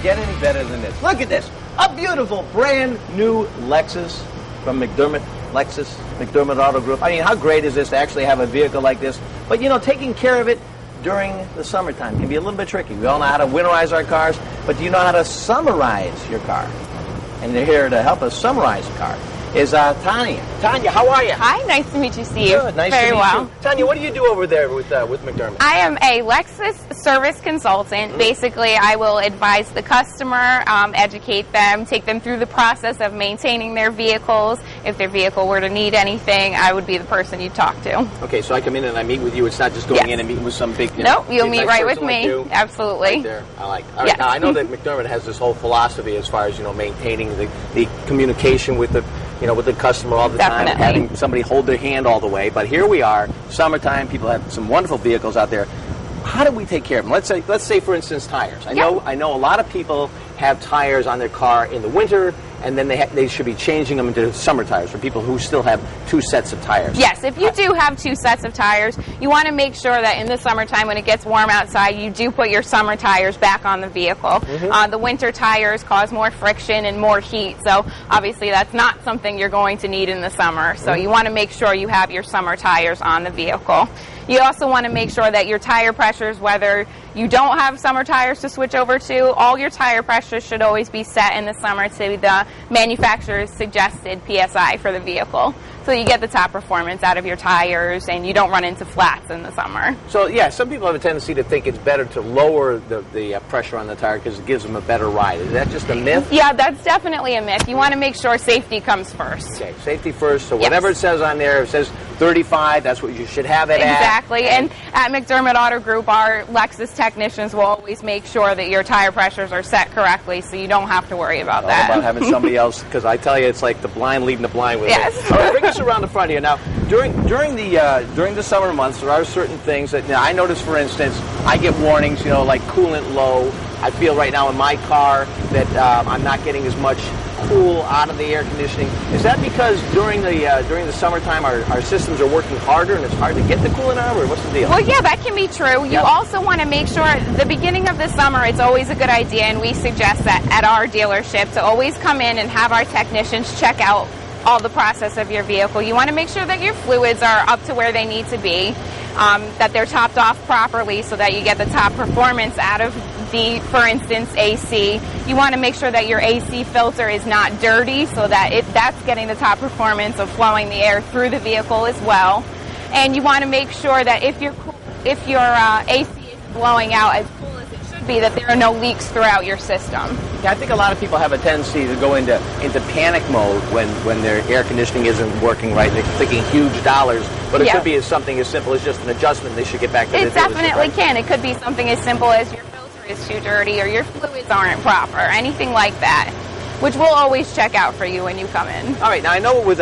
get any better than this. Look at this. A beautiful, brand new Lexus from McDermott. Lexus, McDermott Auto Group. I mean, how great is this to actually have a vehicle like this? But, you know, taking care of it during the summertime can be a little bit tricky. We all know how to winterize our cars, but do you know how to summarize your car? And they're here to help us summarize the car is Tanya. Tanya, how are you? Hi, nice to meet you, Steve. Good, nice Very to meet well. you. Tanya, what do you do over there with McDermott? I am a Lexus service consultant. Basically, I will advise the customer, educate them, take them through the process of maintaining their vehicles. If their vehicle were to need anything, I would be the person you talk to. Okay, so I come in and I meet with you. It's not just going in and meeting with some big... Nope, you'll meet right with me. Like Absolutely. Right there. I like it. All right, now I know that McDermott has this whole philosophy as far as, you know, maintaining the communication with the with the customer all the time, and having somebody hold their hand all the way. But here we are, summertime. People have some wonderful vehicles out there. How do we take care of them? Let's say for instance, tires. I know a lot of people have tires on their car in the winter, and then they should be changing them into summer tires for people who still have 2 sets of tires. Yes, if you do have 2 sets of tires, you want to make sure that in the summertime when it gets warm outside, you do put your summer tires back on the vehicle. The winter tires cause more friction and more heat, so obviously that's not something you're going to need in the summer. So you want to make sure you have your summer tires on the vehicle. You also want to make sure that your tire pressures, whether you don't have summer tires to switch over to, all your tire pressures should always be set in the summer to the manufacturer's suggested PSI for the vehicle. So you get the top performance out of your tires and you don't run into flats in the summer. So yeah, some people have a tendency to think it's better to lower the pressure on the tire because it gives them a better ride. Is that just a myth? Yeah, that's definitely a myth. You want to make sure safety comes first. Okay, safety first. So whatever it says on there, if it says 35, that's what you should have it at. Exactly. And at McDermott Auto Group, our Lexus technicians will always make sure that your tire pressures are set correctly, so you don't have to worry about that. All about having somebody else, because I tell you, it's like the blind leading the blind with it. All right, bring us around the front here. Now, during the summer months, there are certain things that I notice. For instance, I get warnings, like coolant low. I feel right now in my car that I'm not getting as much cool out of the air conditioning. Is that because during the summertime our systems are working harder and it's hard to get the coolant out, or what's the deal? Well, yeah, that can be true. You also want to make sure the beginning of the summer, it's always a good idea, and we suggest that at our dealership to always come in and have our technicians check out all the process of your vehicle. You want to make sure that your fluids are up to where they need to be, that they're topped off properly so that you get the top performance out of the, for instance, AC. You want to make sure that your AC filter is not dirty so that that's getting the top performance of flowing the air through the vehicle as well. And you want to make sure that if your AC is blowing out as cool as it should be, that there are no leaks throughout your system. Yeah, I think a lot of people have a tendency to go into panic mode when their air conditioning isn't working right. They're thinking huge dollars, but it could be something as simple as just an adjustment. They should get back to it. It definitely can. It could be something as simple as your filter is too dirty or your fluids aren't proper, anything like that, which we'll always check out for you when you come in. All right. Now, I know with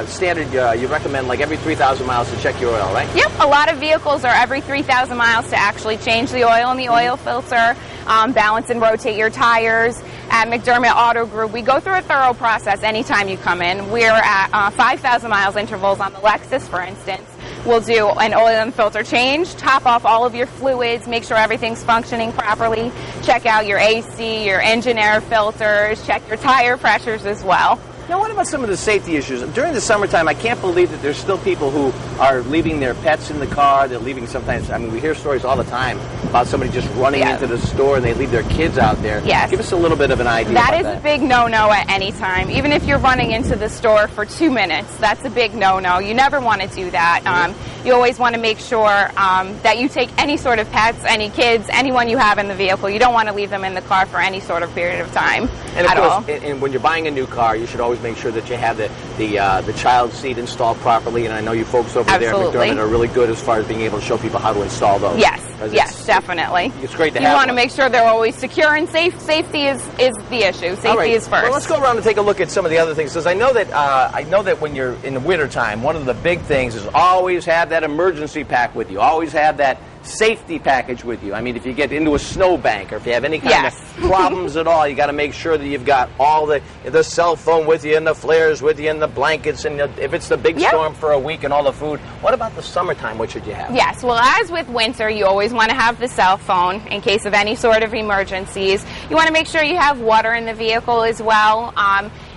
standard, you recommend like every 3,000 miles to check your oil, right? Yep. A lot of vehicles are every 3,000 miles to actually change the oil in the oil filter, balance and rotate your tires. At McDermott Auto Group, we go through a thorough process anytime you come in. We're at 5,000 miles intervals on the Lexus, for instance. We'll do an oil and filter change, top off all of your fluids, make sure everything's functioning properly, check out your AC, your engine air filters, check your tire pressures as well. Now, what about some of the safety issues? During the summertime, I can't believe that there's still people who are leaving their pets in the car. They're leaving sometimes, we hear stories all the time about somebody just running into the store and they leave their kids out there. Yes. Give us a little bit of an idea That about is a big no-no at any time. Even if you're running into the store for 2 minutes, that's a big no-no. You never want to do that. You always want to make sure that you take any sort of pets, any kids, anyone you have in the vehicle. You don't want to leave them in the car for any sort of period of time at all. And when you're buying a new car, you should always make sure that you have the child seat installed properly. And I know you folks over there at McDermott are really good as far as being able to show people how to install those. Yes, definitely. It's great to have. You want to make sure they're always secure and safe. Safety is the issue. Safety is first. Well, let's go around and take a look at some of the other things, because I know that when you're in the wintertime, one of the big things is always have that emergency pack with you. Always have that safety package with you. I mean, if you get into a snowbank or if you have any kind of problems at all, you got to make sure that you've got all the cell phone with you and the flares with you and the blankets and if it's the big storm for a week and all the food. What about the summertime? What should you have? Yes, well, as with winter, you always want to have the cell phone in case of any sort of emergencies. You want to make sure you have water in the vehicle as well.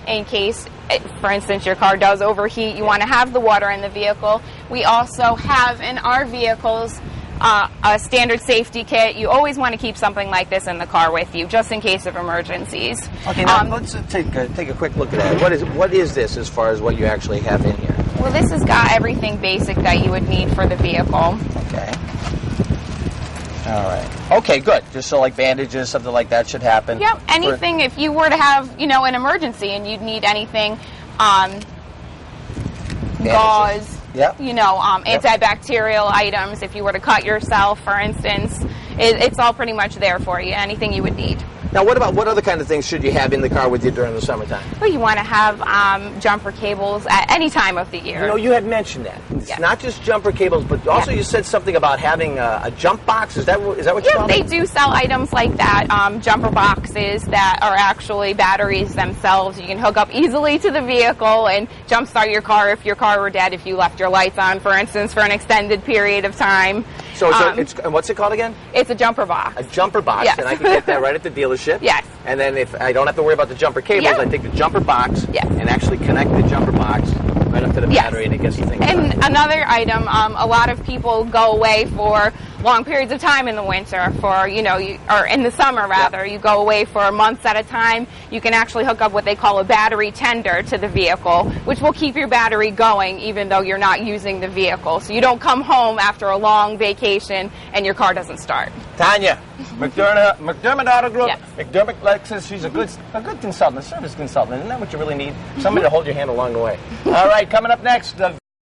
In case, for instance, your car does overheat, you want to have the water in the vehicle. We also have in our vehicles a standard safety kit. You always want to keep something like this in the car with you, just in case of emergencies. Okay, now let's take a quick look at that. What is this as far as what you actually have in here? Well, this has got everything basic that you would need for the vehicle. Okay. All right. Okay, good. Just so like bandages, something like that should happen. Yep. Anything, if you were to have, an emergency and you'd need anything, gauze, antibacterial items, if you were to cut yourself, for instance, it's all pretty much there for you, anything you would need. Now, what other kind of things should you have in the car with you during the summertime? Well, you want to have jumper cables at any time of the year. You had mentioned that. It's not just jumper cables, but also you said something about having a jump box. Is that what you're talking about? They do sell items like that, jumper boxes that are actually batteries themselves. You can hook up easily to the vehicle and jumpstart your car if your car were dead, if you left your lights on, for instance, for an extended period of time. So what's it called again? It's a jumper box. A jumper box, yes. And I can get that right at the dealership. Yes. And then if I don't have to worry about the jumper cables, I take the jumper box and actually connect the jumper box right up to the battery, and it gets the thing And started. another item, a lot of people go away for long periods of time in the winter, or in the summer rather. You go away for months at a time. You can actually hook up what they call a battery tender to the vehicle, which will keep your battery going even though you're not using the vehicle. So you don't come home after a long vacation and your car doesn't start. Tanya, McDermott Auto Group, McDermott Lexus, she's a good consultant, a service consultant. Isn't that what you really need? Somebody to hold your hand along the way. All right, coming up next,